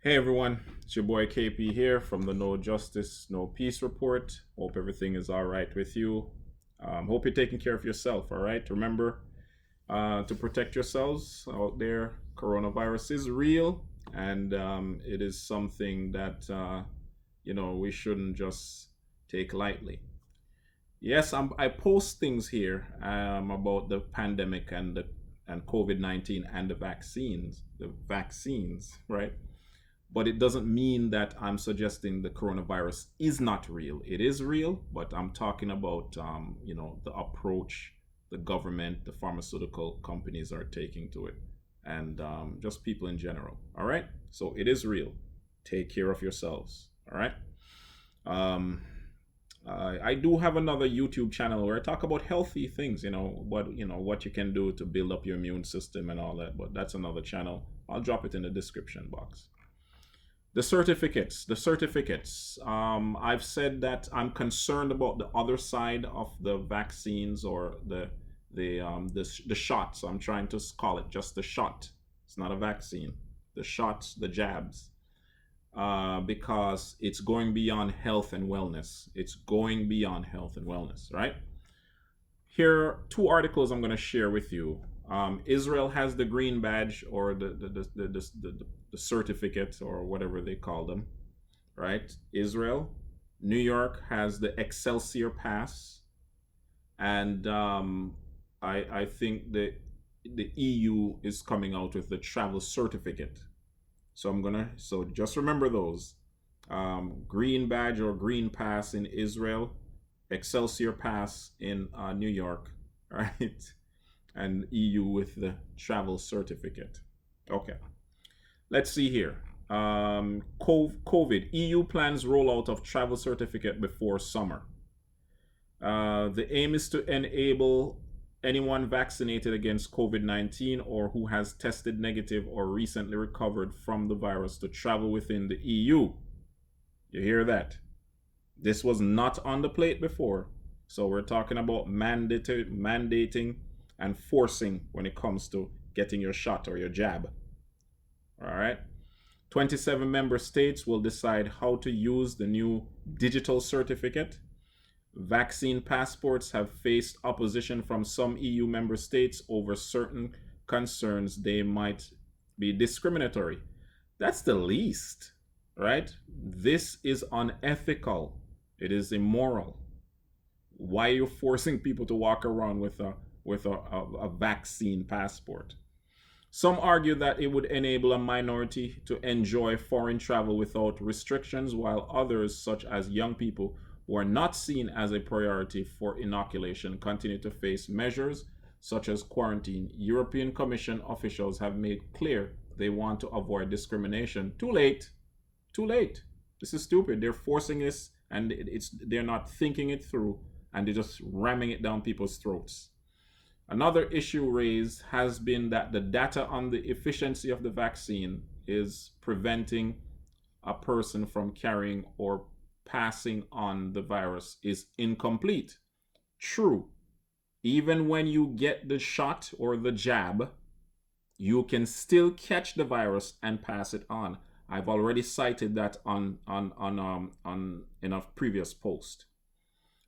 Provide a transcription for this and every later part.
Hey everyone, it's your boy KP here from the No Justice, No Peace Report. Hope everything is all right with you. Hope you're taking care of yourself, all right? Remember to protect yourselves out there. Coronavirus is real and it is something that, we shouldn't just take lightly. Yes, I post things here about the pandemic and COVID-19 and the vaccines, right? But it doesn't mean that I'm suggesting the coronavirus is not real. It is real, but I'm talking about the approach the government, the pharmaceutical companies are taking to it, and just people in general. All right, so it is real. Take care of yourselves. All right. Um, I do have another YouTube channel where I talk about healthy things. What you can do to build up your immune system and all that. But that's another channel. I'll drop it in the description box. The certificates. I've said that I'm concerned about the other side of the vaccines or the shots. I'm trying to call it just the shot. It's not a vaccine. The shots, the jabs, because it's going beyond health and wellness. It's going beyond health and wellness, right? Here are two articles I'm going to share with you. Israel has the green badge or the certificate or whatever they call them, right? Israel. New York has the Excelsior Pass, and I think the EU is coming out with the travel certificate. So just remember those. Green badge or green pass in Israel, Excelsior Pass in New York, right? And EU with the travel certificate. Okay, let's see here. COVID. EU plans rollout of travel certificate before summer. The aim is to enable anyone vaccinated against COVID 19 or who has tested negative or recently recovered from the virus to travel within the EU. You hear that? This was not on the plate before. So we're talking about mandating and forcing when it comes to getting your shot or your jab. All right. 27 member states will decide how to use the new digital certificate. Vaccine passports have faced opposition from some EU member states over certain concerns they might be discriminatory. That's the least, right? This is unethical. It is immoral. Why are you forcing people to walk around with a vaccine passport? Some argue that it would enable a minority to enjoy foreign travel without restrictions, while others, such as young people who are not seen as a priority for inoculation, continue to face measures such as quarantine. European Commission officials have made clear they want to avoid discrimination. Too late. Too late. This is stupid. They're forcing this and they're not thinking it through and they're just ramming it down people's throats. Another issue raised has been that the data on the efficiency of the vaccine is preventing a person from carrying or passing on the virus is incomplete. True. Even when you get the shot or the jab, you can still catch the virus and pass it on. I've already cited that on in a previous post.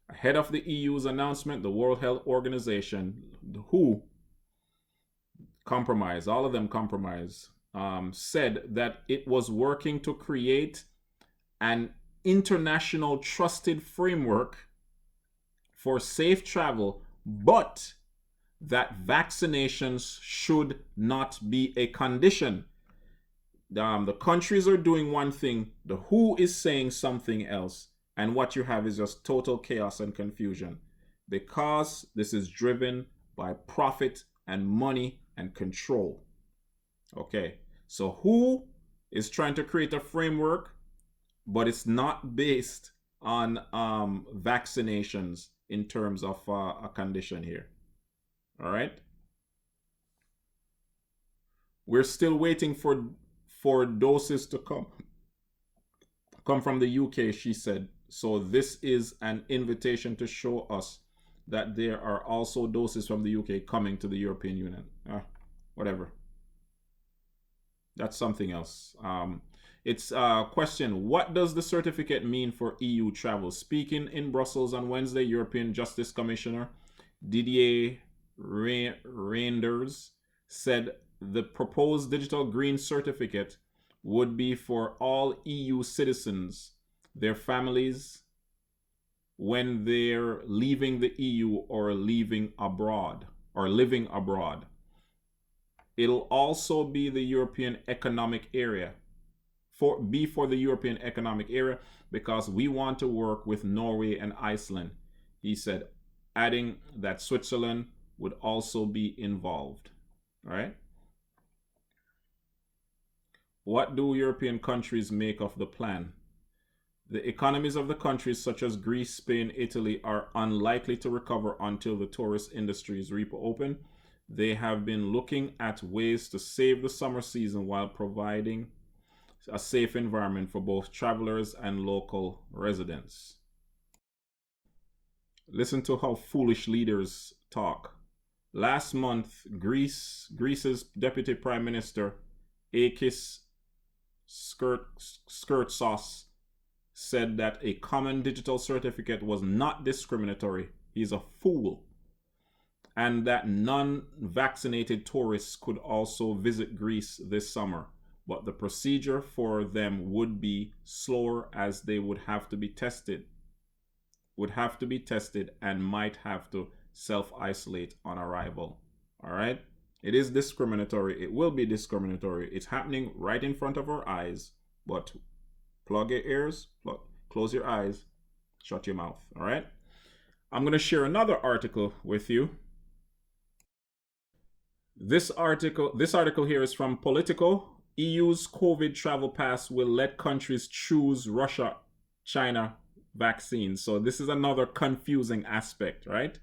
Ahead of the EU's announcement, the World Health Organization, WHO, compromise, all of them compromise, said that it was working to create an international trusted framework for safe travel, but that vaccinations should not be a condition. The countries are doing one thing, the WHO is saying something else, and what you have is just total chaos and confusion because this is driven by profit and money and control. Okay, so WHO is trying to create a framework, but it's not based on vaccinations in terms of a condition here. All right, we're still waiting for doses to come from the UK, she said. So this is an invitation to show us that there are also doses from the UK coming to the European Union. Whatever. That's something else. It's question, what does the certificate mean for EU travel? Speaking in Brussels on Wednesday, European Justice Commissioner Didier Reinders said the proposed digital green certificate would be for all EU citizens, their families, when they're leaving the EU or leaving abroad or living abroad. It'll also be the European Economic Area, for the European Economic Area, because we want to work with Norway and Iceland, he said, adding that Switzerland would also be involved. All right. What do European countries make of the plan? The economies of the countries such as Greece, Spain, Italy are unlikely to recover until the tourist industries reopen. They have been looking at ways to save the summer season while providing a safe environment for both travelers and local residents. Listen to how foolish leaders talk. Last month, Greece's Deputy Prime Minister, Akis Skirtsos, said that a common digital certificate was not discriminatory. He's a fool. And that non-vaccinated tourists could also visit Greece this summer. But the procedure for them would be slower, as they would have to be tested and might have to self-isolate on arrival. All right? It is discriminatory. It will be discriminatory. It's happening right in front of our eyes. But plug your ears, close your eyes, shut your mouth. All right? I'm going to share another article with you. This article here is from Politico. EU's COVID travel pass will let countries choose Russia, China vaccines. So this is another confusing aspect, right?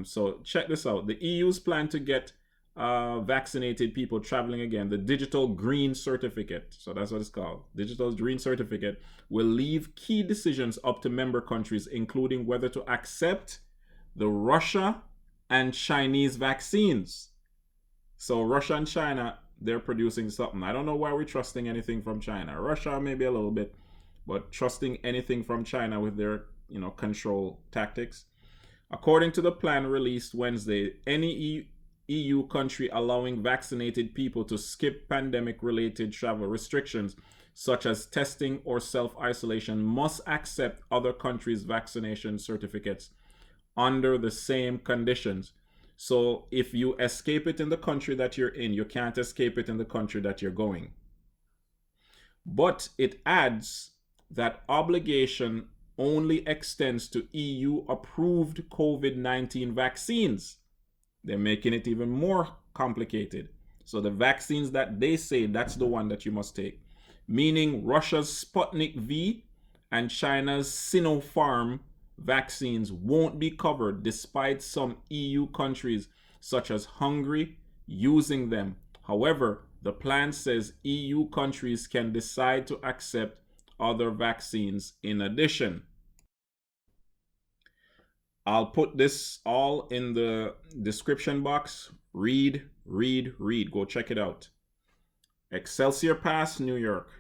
So check this out. The EU's plan to get vaccinated people traveling again, the digital green certificate, so that's what it's called, digital green certificate, will leave key decisions up to member countries, including whether to accept the Russia and Chinese vaccines. So Russia and China, they're producing something. I don't know why we're trusting anything from China. Russia maybe a little bit, but trusting anything from China with their, control tactics. According to the plan released Wednesday, any EU country allowing vaccinated people to skip pandemic-related travel restrictions, such as testing or self-isolation, must accept other countries' vaccination certificates under the same conditions. So if you escape it in the country that you're in, you can't escape it in the country that you're going. But it adds that obligation only extends to EU-approved COVID-19 vaccines. They're making it even more complicated. So the vaccines that they say, that's the one that you must take. Meaning Russia's Sputnik V and China's Sinopharm vaccines won't be covered, despite some EU countries such as Hungary using them. However, the plan says EU countries can decide to accept other vaccines in addition. I'll put this all in the description box. Read. Go check it out. Excelsior Pass, New York.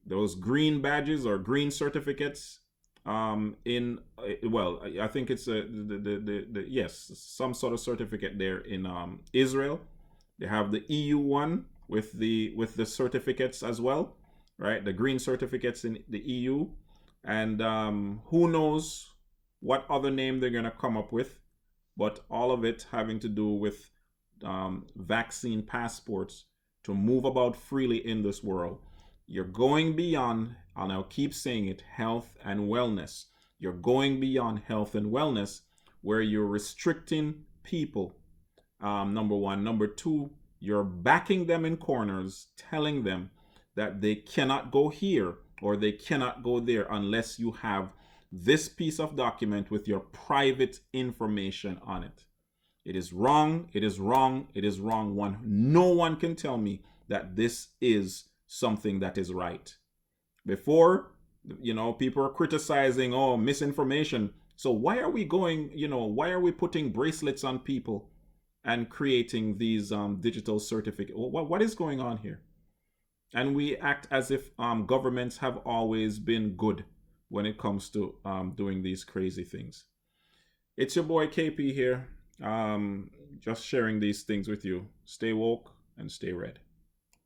Those green badges or green certificates. I think it's yes, some sort of certificate there in Israel. They have the EU one with the certificates as well, right? The green certificates in the EU, and who knows what other name they're gonna come up with, but all of it having to do with vaccine passports to move about freely in this world. You're going beyond, and I'll keep saying it, health and wellness. You're going beyond health and wellness, where you're restricting people, number one. Number two, you're backing them in corners, telling them that they cannot go here or they cannot go there unless you have this piece of document with your private information on it. It is wrong. It is wrong. It is wrong. No one can tell me that this is something that is right. Before, people are criticizing, misinformation. So why are we why are we putting bracelets on people and creating these digital certificates? What is going on here? And we act as if governments have always been good when it comes to doing these crazy things. It's your boy KP here, just sharing these things with you. Stay woke and stay red.